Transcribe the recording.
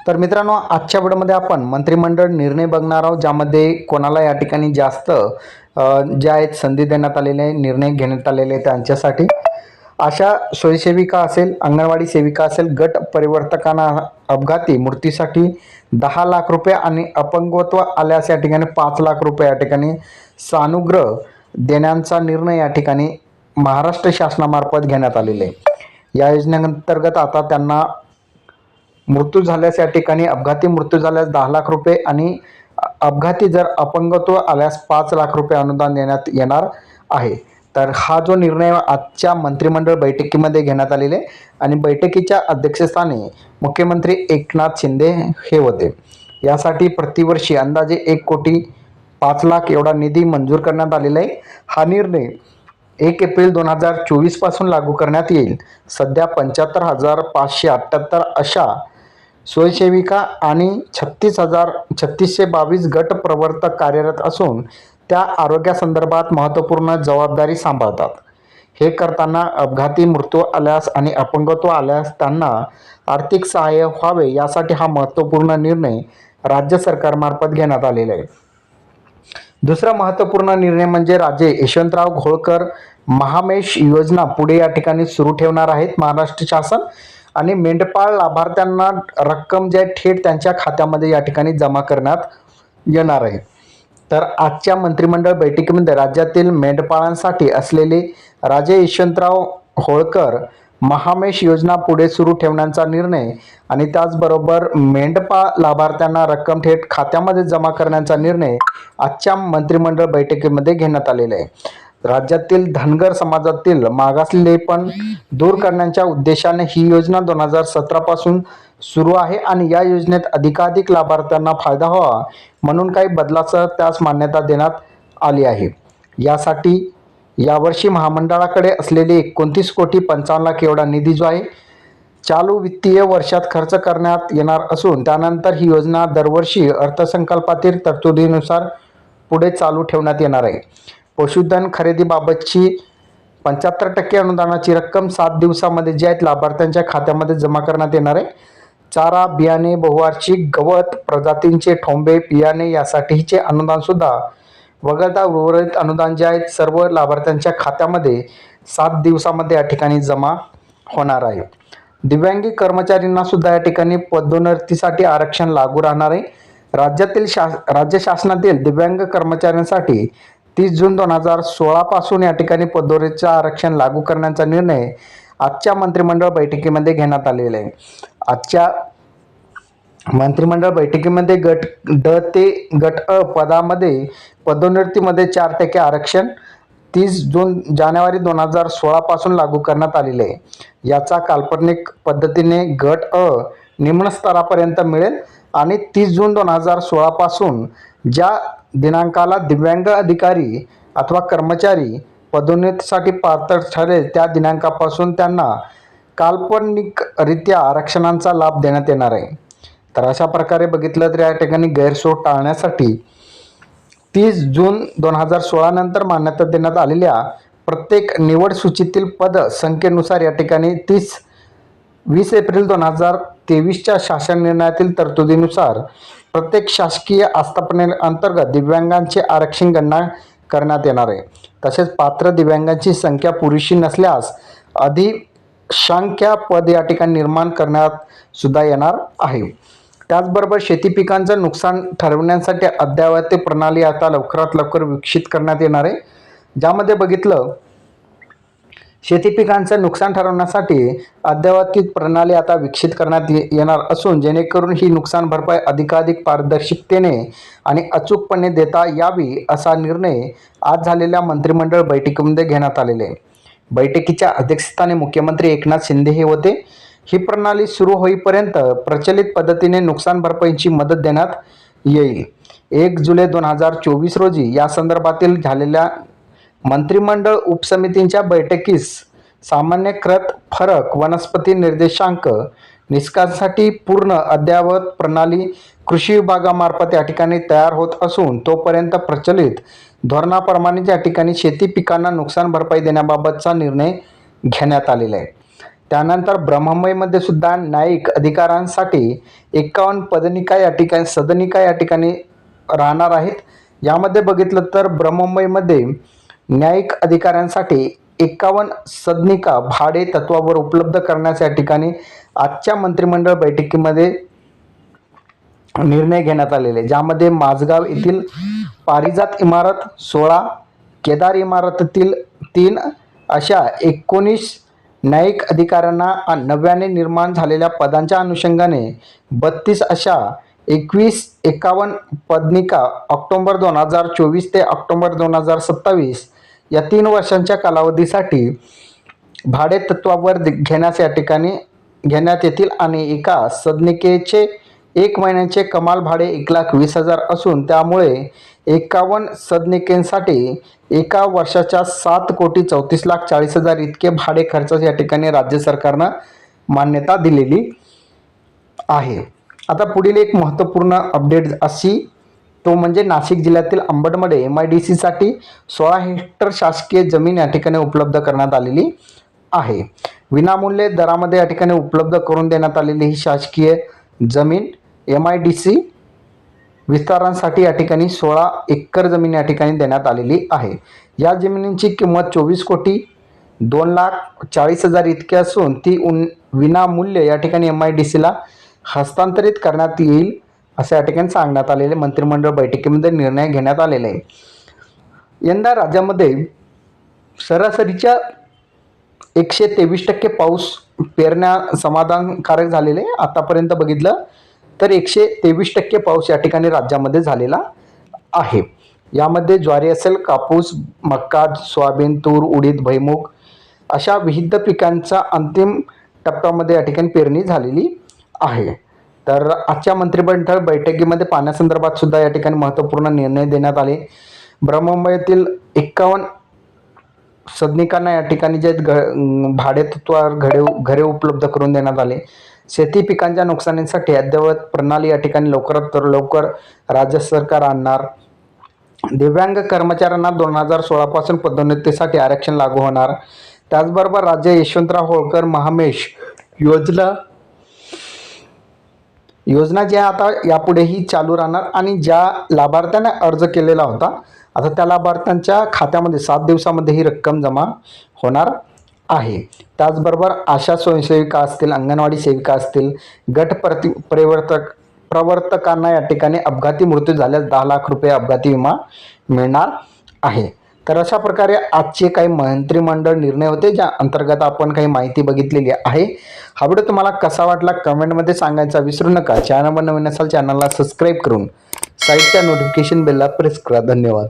तर मित्रांनो, आजच्या व्हिडिओमध्ये आपण मंत्रिमंडळ निर्णय बघणार आहोत, ज्यामध्ये कोणाला या ठिकाणी जास्त ज्या आहेत संधी देण्यात आलेले निर्णय घेण्यात आलेले त्यांच्यासाठी अशा स्वयंसेविका असेल, अंगणवाडी सेविका असेल, गट परिवर्तकांना अपघाती मृत्यूसाठी 10 लाख रुपये आणि अपंगत्व आल्यास या ठिकाणी 5 लाख रुपये या ठिकाणी सानुग्रह देण्याचा निर्णय या ठिकाणी महाराष्ट्र शासनामार्फत घेण्यात आलेले आहे। या योजनेअंतर्गत आता त्यांना मृत्यू झाल्यास या ठिकाणी अपघाती मृत्यू झाल्यास 10 लाख रुपये आणि अपघाती जर अपंगत्व आल्यास 5 लाख रुपये अनुदान देण्यात येणार आहे। तर हा जो निर्णय आजच्या मंत्रिमंडळ बैठकीमध्ये घेण्यात आलेले आणि बैठकीच्या अध्यक्षस्थानी मुख्यमंत्री एकनाथ शिंदे हे होते। यासाठी प्रतिवर्षी अंदाजे 1,05,00,000 एवढा निधी मंजूर करण्यात आलेला आहे। हा निर्णय 1 एप्रिल 2024 पासून लागू करण्यात येईल। सध्या 75,578 अशा स्वयंसेविका आणि 36,622 गट प्रवर्तक कार्यरत असून त्या आरोग्यासंदर्भात महत्त्वपूर्ण जबाबदारी सांभाळतात। हे करताना अपघाती मृत्यू आल्यास आणि अपंगत्व आल्यास त्यांना आर्थिक सहाय्य व्हावे यासाठी हा महत्त्वपूर्ण निर्णय राज्य सरकारमार्फत घेण्यात आलेला आहे। दुसरा महत्त्वपूर्ण निर्णय म्हणजे राजे यशवंतराव होळकर महामेश योजना पुढे या ठिकाणी सुरू ठेवणार आहेत महाराष्ट्र शासन आणि मेंढपाळ लाभार्थ्यांना रक्कम जे थेट त्यांच्या खात्यामध्ये या ठिकाणी जमा करण्यात येणार आहे। तर आजच्या मंत्रिमंडळ बैठकीमध्ये राज्यातील मेंढपाळांसाठी असलेले राजे यशवंतराव होळकर महामेश योजना पुढे सुरू ठेवण्याचा निर्णय आणि त्याचबरोबर मेंढपाळ लाभार्थ्यांना रक्कम थेट खात्यामध्ये जमा करण्याचा निर्णय आजच्या मंत्रिमंडळ बैठकीमध्ये घेण्यात आलेला आहे। राज्यातील धनगर समाजातील मागासलेले पण दूर करण्याच्या उद्देशाने ही योजना 2017 पासून सुरू आहे आणि या योजनेत अधिकाधिक लाभार्थ्यांना फायदा व्हावा म्हणून काही बदलासह त्यास मान्यता देण्यात आली आहे। यासाठी यावर्षी महामंडळाकडे असलेले 29,55,00,000 एवढा निधी जो आहे चालू वित्तीय वर्षात खर्च करण्यात येणार असून त्यानंतर ही योजना दरवर्षी अर्थसंकल्पातील तरतुदीनुसार पुढे चालू ठेवण्यात येणार आहे। पशुधन खरेदीबाबतची 75% अनुदानाची रक्कम 7 दिवसामध्ये जे आहेत लाभार्थ्यांच्या खात्यामध्ये जमा करण्यात येणार आहे। चारा, बियाणे, बहुवार्षिक गवत प्रजातींचे ठोंबे, बियाणे यासाठीचे अनुदान सुद्धा वगळता उर्वरित अनुदान जे आहेत सर्व लाभार्थ्यांच्या खात्यामध्ये 7 दिवसामध्ये या ठिकाणी जमा होणार आहे। दिव्यांगी कर्मचाऱ्यांना सुद्धा या ठिकाणी पदोन्नतीसाठी आरक्षण लागू राहणार आहे। राज्य शासनातील दिव्यांग कर्मचाऱ्यांसाठी 30 जून 2016 पासून या ठिकाणी पदोन्नतीचे आरक्षण लागू करण्याचा निर्णय आजच्या मंत्रिमंडळ बैठकीमध्ये घेण्यात आलेला आहे। आजच्या मंत्रिमंडळ बैठकीमध्ये गट ड ते गट अ पदामध्ये पदोन्नतीमध्ये 4% आरक्षण 30 जानेवारी 2016 पासून लागू करण्यात आलेले आहे। याचा काल्पनिक पद्धतीने गट अ निम्न स्तरापर्यंत मिळेल आणि 30 जून 2016 पासून ज्या दिनांकाला दिव्यांग अधिकारी अथवा कर्मचारी पदोन्नतीसाठी पात्र ठरेल त्या दिनांकापासून त्यांना काल्पनिकरित्या आरक्षणांचा लाभ देण्यात येणार आहे। तर अशा प्रकारे बघितलं तर या ठिकाणी गैरसोय टाळण्यासाठी 30 जून 2016 नंतर मान्यता देण्यात आलेल्या प्रत्येक निवड सूचीतील पद संख्येनुसार या ठिकाणी 20 एप्रिल 2023च्या शासन निर्णयातील तरतुदीनुसार प्रत्येक शासकीय आस्थापनेअंतर्गत दिव्यांगांचे आरक्षण गणना करण्यात येणार आहे। तसेच पात्र दिव्यांगांची संख्या पुरेशी नसल्यास अधिसंख्या पद या ठिकाणी निर्माण करण्यात सुद्धा येणार आहे। त्याचबरोबर शेती पिकांचं नुकसान ठरवण्यासाठी अद्ययावत प्रणाली आता लवकरात लवकर विकसित करण्यात येणार आहे। ज्यामध्ये बघितलं शेती पिकांचं नुकसान ठरवण्यासाठी अद्ययावत प्रणाली आता विकसित करण्यात येणार असून जेणेकरून ही नुकसान भरपाई अधिकाधिक पारदर्शकतेने आणि अचूकपणे देता यावी असा निर्णय आज झालेल्या मंत्रिमंडळ बैठकीमध्ये घेण्यात आलेले आहे। बैठकीच्या अध्यक्षस्थानी मुख्यमंत्री एकनाथ शिंदे हे होते। ही प्रणाली सुरू होईपर्यंत प्रचलित पद्धतीने नुकसान भरपाईची मदत देण्यात येईल। 1 जुलै 2024 रोजी या संदर्भातील झालेल्या मंत्रिमंडळ उपसमितींच्या बैठकीस सामान्य कृत फरक वनस्पती निर्देशांक निष्कर्षासाठी पूर्ण अद्ययावत प्रणाली कृषी विभागामार्फत या ठिकाणी तयार होत असून तोपर्यंत प्रचलित धोरणाप्रमाणे या ठिकाणी शेती पिकांना नुकसान भरपाई देण्याबाबतचा निर्णय घेण्यात आलेला आहे। त्यानंतर ब्रह्ममुंबईमध्ये सुद्धा न्यायिक अधिकाऱ्यांसाठी 51 पदनिका या ठिकाणी सदनिका या ठिकाणी राहणार आहेत. यामध्ये बघितलं तर ब्रह्ममुंबईमध्ये न्यायिक अधिकाऱ्यांसाठी 51 सदनिका भाडे तत्वावर उपलब्ध करण्यास या ठिकाणी आजच्या मंत्रिमंडळ बैठकीमध्ये निर्णय घेण्यात आलेले, ज्यामध्ये माझगाव येथील पारिजात इमारत 16, केदार इमारतीतील 3 अशा 19 न्यायिक अधिकाऱ्यांना नव्याने निर्माण झालेल्या पदांच्या अनुषंगाने 32 अशा 51 पदनिका ऑक्टोबर 2024 ते ऑक्टोबर 2027 या 3 वर्षांच्या कालावधीसाठी भाडे तत्वावर घेण्यास या ठिकाणी घेण्यात येतील आणि एका सदनिकेचे 1 महिन्याचे कमाल भाडे 1,20,000 असून त्यामुळे 51 सदनिकेसाठी एका वर्षाच्या 7,34,40,000 इतके भाडे खर्च या ठिकाणी राज्य सरकारनं मान्यता दिलेली आहे. आता पुढील एक महत्त्वपूर्ण अपडेट अशी तो म्हणजे नाशिक जिल्ह्यातील अंबडमध्ये MIDCसाठी 16 हेक्टर शासकीय जमीन या ठिकाणी उपलब्ध करण्यात आलेली आहे. विनामूल्य दरामध्ये या ठिकाणी उपलब्ध करून देण्यात आलेली ही शासकीय जमीन MIDC विस्तारांसाठी या ठिकाणी 16 एकर जमीन या ठिकाणी देण्यात आलेली आहे. या जमिनीची किंमत 24,02,40,000 इतकी असून ती विनामूल्य या ठिकाणी MIDCला हस्तांतरित करण्यात येईल असे या ठिकाणी सांगण्यात आलेले मंत्रिमंडळ बैठकीमध्ये निर्णय घेण्यात आलेले आहे. यंदा राज्यामध्ये सरासरीच्या 123% पाऊस पेरण्या समाधानकारक झालेले आतापर्यंत बघितलं तर 123% पाऊस या ठिकाणी राज्यामध्ये झालेला आहे. यामध्ये ज्वारी असेल, कापूस, मका, सोयाबीन, तूर, उडीद, भुईमूग अशा विविध पिकांचा अंतिम टप्प्यामध्ये या ठिकाणी पेरणी झालेली आहे. तर आजच्या मंत्रिमंडळ बैठकीमध्ये पाण्यासंदर्भात सुद्धा या ठिकाणी महत्त्वपूर्ण निर्णय देण्यात आले. ब्रह्ममुंबईतील 51 सदनिकांना या ठिकाणी जे भाडे तत्वावर घरे उपलब्ध करून देण्यात आले. शेती पिकांच्या नुकसानीसाठी अद्ययावत प्रणाली या ठिकाणी लवकरात लवकर राज्य सरकार आणणार. दिव्यांग कर्मचाऱ्यांना 2016 पासून पदोन्नतीसाठी आरक्षण लागू होणार. त्याचबरोबर राज्य यशवंतराव होळकर महामेश योजना ज्या आता यापुढेही चालू राहणार आणि ज्या लाभार्थ्याने अर्ज केलेला होता आता त्या लाभार्थ्यांच्या खात्यामध्ये 7 दिवसामध्ये ही रक्कम जमा होणार आहे. त्याचबरोबर आशा स्वयंसेविका असतील, अंगणवाडी सेविका असतील, गट प्रवर्तकांना या ठिकाणी अपघाती मृत्यू झाल्यास 10 लाख रुपये अपघाती विमा मिळणार आहे. तर अशा प्रकारे आजचे काही मंत्रिमंडळ निर्णय होते ज्या अंतर्गत आपण काही माहिती बघितलेली आहे. हा व्हिडिओ तुम्हाला कसा वाटला कमेंटमध्ये सांगायचा विसरू नका. चॅनलवर नवीन असाल चॅनलला सबस्क्राईब करून साईडच्या नोटिफिकेशन बेलला प्रेस करा. धन्यवाद.